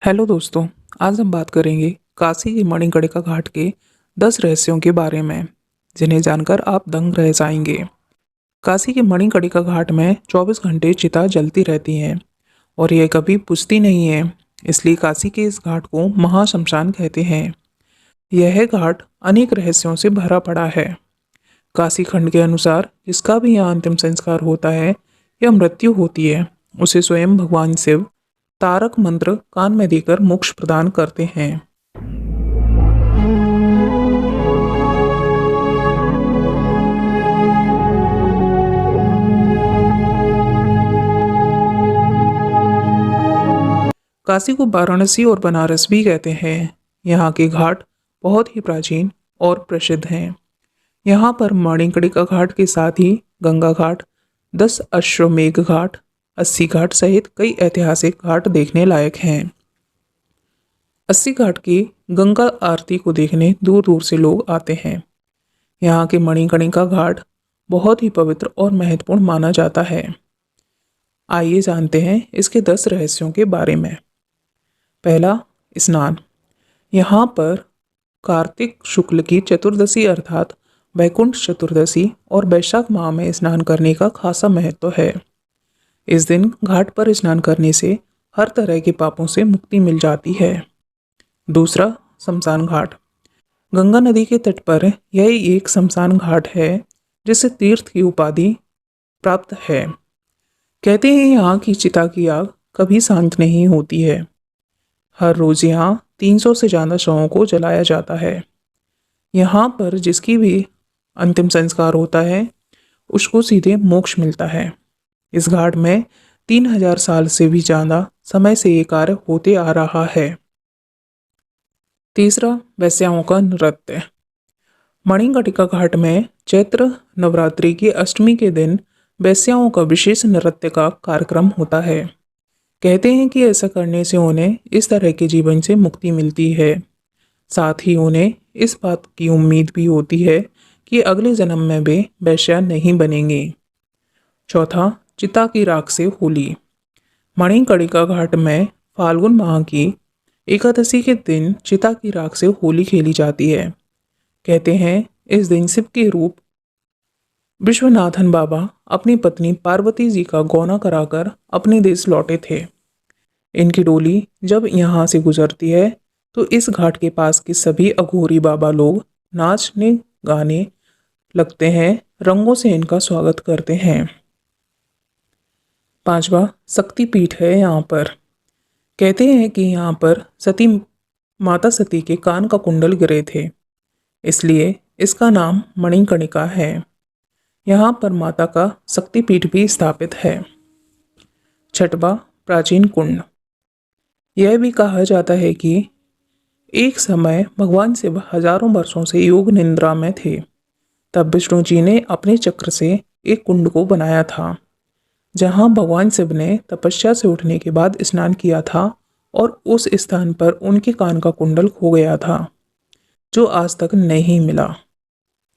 Hello दोस्तों। आज हम बात करेंगे काशी के मणिकर्णिका घाट के 10 रहस्यों के बारे में, जिन्हें जानकर आप दंग रह जाएंगे। काशी के मणिकर्णिका घाट में 24 घंटे चिता जलती रहती है और यह कभी बुझती नहीं है। इसलिए काशी के इस घाट को महाशमशान कहते हैं। यह घाट अनेक रहस्यों से भरा पड़ा है। काशी खंड के अनुसार जिसका भी यहाँ अंतिम संस्कार होता है या मृत्यु होती है, उसे स्वयं भगवान शिव तारक मंत्र कान में देकर मोक्ष प्रदान करते हैं। काशी को वाराणसी और बनारस भी कहते हैं। यहाँ के घाट बहुत ही प्राचीन और प्रसिद्ध हैं। यहाँ पर मणिकर्णिका घाट के साथ ही गंगा घाट, 10 अश्वमेध घाट, 80 घाट सहित कई ऐतिहासिक घाट देखने लायक हैं। 80 घाट की गंगा आरती को देखने दूर दूर से लोग आते हैं। यहाँ के मणिकर्णिका घाट बहुत ही पवित्र और महत्वपूर्ण माना जाता है। आइए जानते हैं इसके 10 रहस्यों के बारे में। पहला, स्नान। यहाँ पर कार्तिक शुक्ल की चतुर्दशी अर्थात वैकुंठ चतुर्दशी और वैशाख माह में स्नान करने का खासा महत्व है। इस दिन घाट पर स्नान करने से हर तरह के पापों से मुक्ति मिल जाती है। दूसरा, शमशान घाट। गंगा नदी के तट पर यह एक शमशान घाट है जिसे तीर्थ की उपाधि प्राप्त है। कहते हैं यहाँ की चिता की आग कभी शांत नहीं होती है। हर रोज यहाँ 300 से ज़्यादा शवों को जलाया जाता है। यहाँ पर जिसकी भी अंतिम संस्कार होता है उसको सीधे मोक्ष मिलता है। इस घाट में 3000 साल से भी ज़्यादा समय से ये कार्य होते आ रहा है। तीसरा, वैश्याओं का नृत्य। मणिकर्णिका घाट में चैत्र नवरात्रि की अष्टमी के दिन वैश्याओं का विशेष नृत्य का कार्यक्रम होता है। कहते हैं कि ऐसा करने से उन्हें इस तरह के जीवन से मुक्ति मिलती है। साथ ही उन्हें इस बात की उम्मीद भी होती है कि अगले जन्म में वे वैश्या नहीं बनेंगे। चौथा, चिता की राख से होली। मणिकर्णिका घाट में फाल्गुन माह की एकादशी के दिन चिता की राख से होली खेली जाती है। कहते हैं इस दिन शिव के रूप विश्वनाथन बाबा अपनी पत्नी पार्वती जी का गौना कराकर अपने देश लौटे थे। इनकी डोली जब यहाँ से गुजरती है तो इस घाट के पास के सभी अघोरी बाबा लोग नाचने गाने लगते हैं, रंगों से इनका स्वागत करते हैं। पांचवा, शक्तिपीठ है यहाँ पर। कहते हैं कि यहाँ पर सती माता सती के कान का कुंडल गिरे थे, इसलिए इसका नाम मणिकर्णिका है। यहाँ पर माता का शक्तिपीठ भी स्थापित है। छठवा, प्राचीन कुंड। यह भी कहा जाता है कि एक समय भगवान शिव हजारों वर्षों से योग निद्रा में थे। तब विष्णु जी ने अपने चक्र से एक कुंड को बनाया था, जहाँ भगवान शिव ने तपस्या से उठने के बाद स्नान किया था और उस स्थान पर उनके कान का कुंडल खो गया था, जो आज तक नहीं मिला।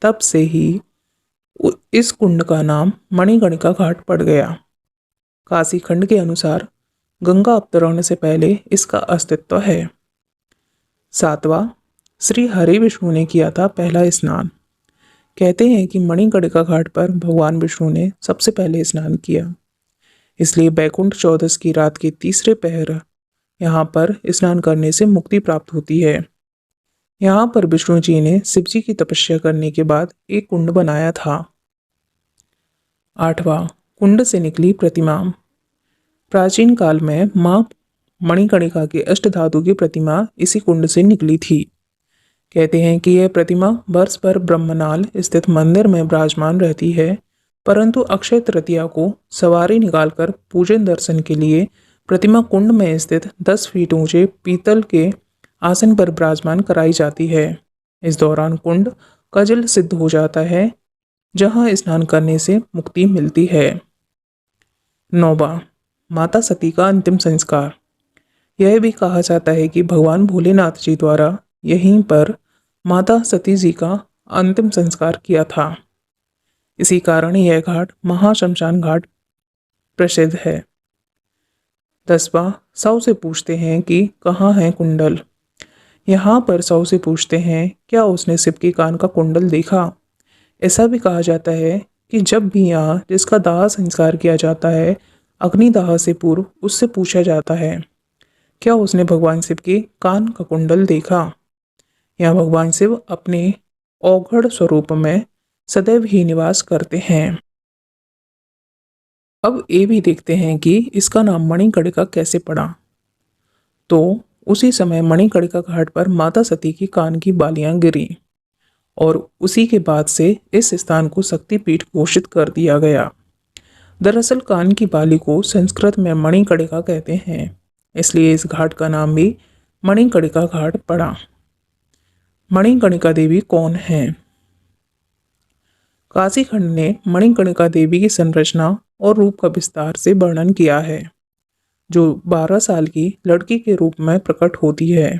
तब से ही इस कुंड का नाम मणिकर्णिका घाट पड़ गया। काशी खंड के अनुसार गंगा अवतरण से पहले इसका अस्तित्व है। सातवां, श्री हरि विष्णु ने किया था पहला स्नान। कहते हैं कि मणिकर्णिका घाट पर भगवान विष्णु ने सबसे पहले स्नान किया, इसलिए बैकुंठ चौदस की रात के तीसरे पहर यहाँ पर स्नान करने से मुक्ति प्राप्त होती है। यहाँ पर विष्णु जी ने शिव जी की तपस्या करने के बाद एक कुंड बनाया था। आठवां, कुंड से निकली प्रतिमा। प्राचीन काल में माँ मणिकर्णिका के अष्टधातु की प्रतिमा इसी कुंड से निकली थी। कहते हैं कि यह प्रतिमा वर्ष भर ब्रह्मनाल स्थित मंदिर में विराजमान रहती है, परंतु अक्षय तृतीया को सवारी निकालकर पूजन दर्शन के लिए प्रतिमा कुंड में स्थित 10 फीट ऊंचे पीतल के आसन पर विराजमान कराई जाती है। इस दौरान कुंड का जल सिद्ध हो जाता है, जहां स्नान करने से मुक्ति मिलती है। नौवां, माता सती का अंतिम संस्कार। यह भी कहा जाता है कि भगवान भोलेनाथ जी द्वारा यहीं पर माता सती जी का अंतिम संस्कार किया था। इसी कारण यह घाट महाशमशान घाट प्रसिद्ध है। 10वां, सौ से पूछते हैं कि कहाँ है कुंडल। यहाँ पर सौ से पूछते हैं क्या उसने शिव के कान का कुंडल देखा। ऐसा भी कहा जाता है कि जब भी यहाँ जिसका दाह संस्कार किया जाता है, अग्निदाह से पूर्व उससे पूछा जाता है क्या उसने भगवान शिव के कान का कुंडल देखा। यहाँ भगवान शिव अपने औघड़ स्वरूप में सदैव ही निवास करते हैं। अब ये भी देखते हैं कि इसका नाम मणिकर्णिका कैसे पड़ा। तो उसी समय मणिकर्णिका घाट पर माता सती की कान की बालियां गिरी और उसी के बाद से इस स्थान को शक्तिपीठ घोषित कर दिया गया। दरअसल कान की बाली को संस्कृत में मणिकर्णिका कहते हैं, इसलिए इस घाट का नाम भी मणिकर्णिका घाट पड़ा। मणिकर्णिका देवी कौन है? काशी खंड ने मणिकर्णिका देवी की संरचना और रूप का विस्तार से वर्णन किया है, जो 12 साल की लड़की के रूप में प्रकट होती है।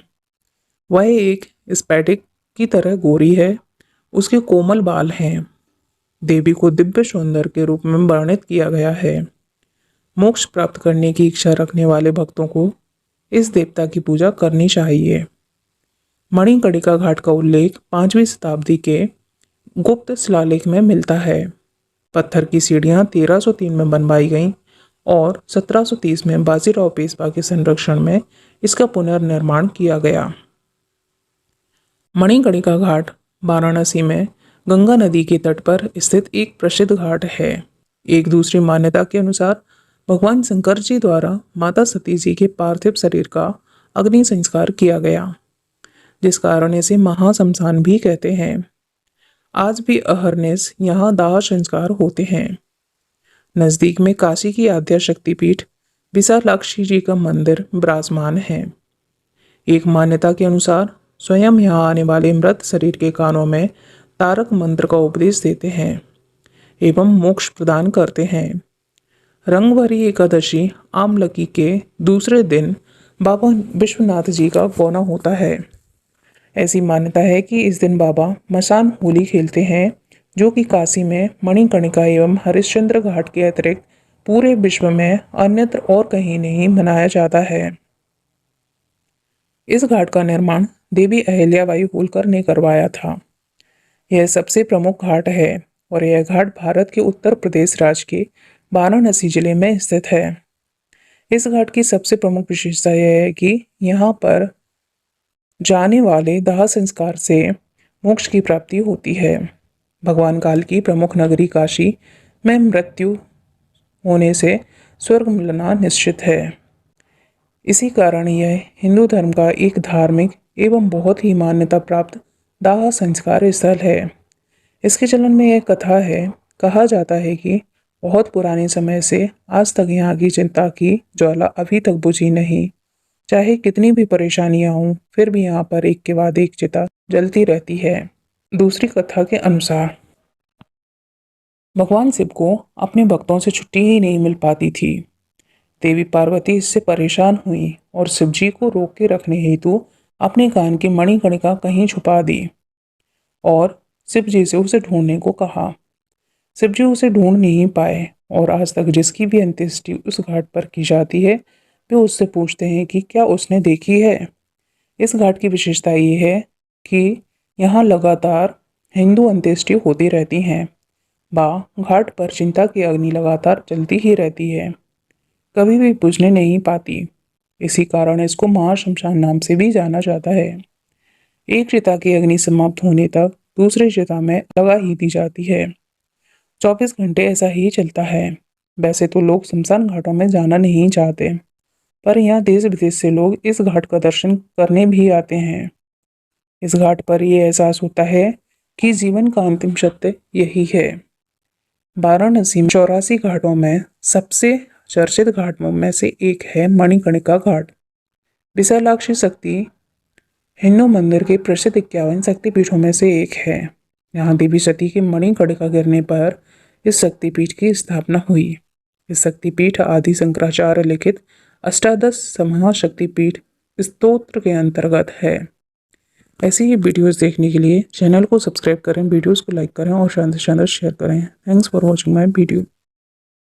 वह एक स्फटिक की तरह गोरी है, उसके कोमल बाल हैं। देवी को दिव्य सौंदर्य के रूप में वर्णित किया गया है। मोक्ष प्राप्त करने की इच्छा रखने वाले भक्तों को इस देवता की पूजा करनी चाहिए। मणिकर्णिका घाट का उल्लेख 5वीं शताब्दी के गुप्त शिलालेख में मिलता है। पत्थर की सीढ़ियां 1303 में बनवाई गईं और 1730 में बाजीराव पेशवा के संरक्षण में इसका पुनर्निर्माण किया गया। मणिकर्णिका घाट वाराणसी में गंगा नदी के तट पर स्थित एक प्रसिद्ध घाट है। एक दूसरी मान्यता के अनुसार भगवान शंकर जी द्वारा माता सती जी के पार्थिव शरीर का अग्नि संस्कार किया गया, जिस कारण इसे महाशमशान भी कहते हैं। आज भी अहरनिश यहाँ दाह संस्कार होते हैं। नजदीक में काशी की आद्या शक्तिपीठ विशालाक्षी जी का मंदिर विराजमान है। एक मान्यता के अनुसार स्वयं यहाँ आने वाले मृत शरीर के कानों में तारक मंत्र का उपदेश देते हैं एवं मोक्ष प्रदान करते हैं। रंगभरी एकादशी आमलकी के दूसरे दिन बाबा विश्वनाथ जी का गौना होता है। ऐसी मान्यता है कि इस दिन बाबा मसान होली खेलते हैं, जो कि काशी में मणिकर्णिका एवं हरिश्चंद्र घाट के अतिरिक्त पूरे विश्व में अन्यत्र और कहीं नहीं मनाया जाता है। इस घाट का निर्माण देवी अहिल्याबाई होलकर ने करवाया था। यह सबसे प्रमुख घाट है और यह घाट भारत के उत्तर प्रदेश राज्य के वाराणसी जिले में स्थित है। इस घाट की सबसे प्रमुख विशेषता यह है कि यहाँ पर जाने वाले दाह संस्कार से मोक्ष की प्राप्ति होती है। भगवान काल की प्रमुख नगरी काशी में मृत्यु होने से स्वर्ग मिलना निश्चित है। इसी कारण यह हिंदू धर्म का एक धार्मिक एवं बहुत ही मान्यता प्राप्त दाह संस्कार स्थल है। इसके चलन में यह कथा है, कहा जाता है कि बहुत पुराने समय से आज तक यहाँ की चिंता की ज्वाला अभी तक बुझी नहीं। चाहे कितनी भी परेशानियां हों, फिर भी यहाँ पर एक के बाद एक चिता जलती रहती है। दूसरी कथा के अनुसार भगवान शिव को अपने भक्तों से छुट्टी ही नहीं मिल पाती थी। देवी पार्वती इससे परेशान हुई और शिव जी को रोक के रखने हेतु अपने कान की मणिकर्णिका कहीं छुपा दी और शिव जी से उसे ढूंढने को कहा। शिव जी उसे ढूंढ नहीं पाए और आज तक जिसकी भी अंत्येष्टि उस घाट पर की जाती है, वे उससे पूछते हैं कि क्या उसने देखी है। इस घाट की विशेषता ये है कि यहाँ लगातार हिंदू अंत्येष्टि होती रहती हैं। घाट पर चिंता की अग्नि लगातार जलती ही रहती है, कभी भी बुझने नहीं पाती। इसी कारण इसको महाशमशान नाम से भी जाना जाता है। एक चिता की अग्नि समाप्त होने तक दूसरी चिता में लगा ही दी जाती है। 24 घंटे ऐसा ही चलता है। वैसे तो लोग शमशान घाटों में जाना नहीं चाहते, पर यहाँ देश विदेश से लोग इस घाट का दर्शन करने भी आते हैं। इस घाट पर यह एहसास होता है कि जीवन का अंतिम सत्य यही है। वाराणसी में 84 घाटों में सबसे चर्चित घाटों में से एक है मणिकर्णिका घाट। विशालाक्षी शक्ति हिंदू मंदिर के प्रसिद्ध 51 शक्तिपीठों में से एक है। यहाँ देवी सती के मणिकर्णिका गिरने पर इस शक्तिपीठ की स्थापना हुई। इस शक्तिपीठ आदि शंकराचार्य लिखित अष्टादश महाशक्तिपीठ स्तोत्र के अंतर्गत है। ऐसी ही वीडियोस देखने के लिए चैनल को सब्सक्राइब करें, वीडियोस को लाइक करें और ज़्यादा से ज़्यादा शेयर करें। Thanks for watching my video.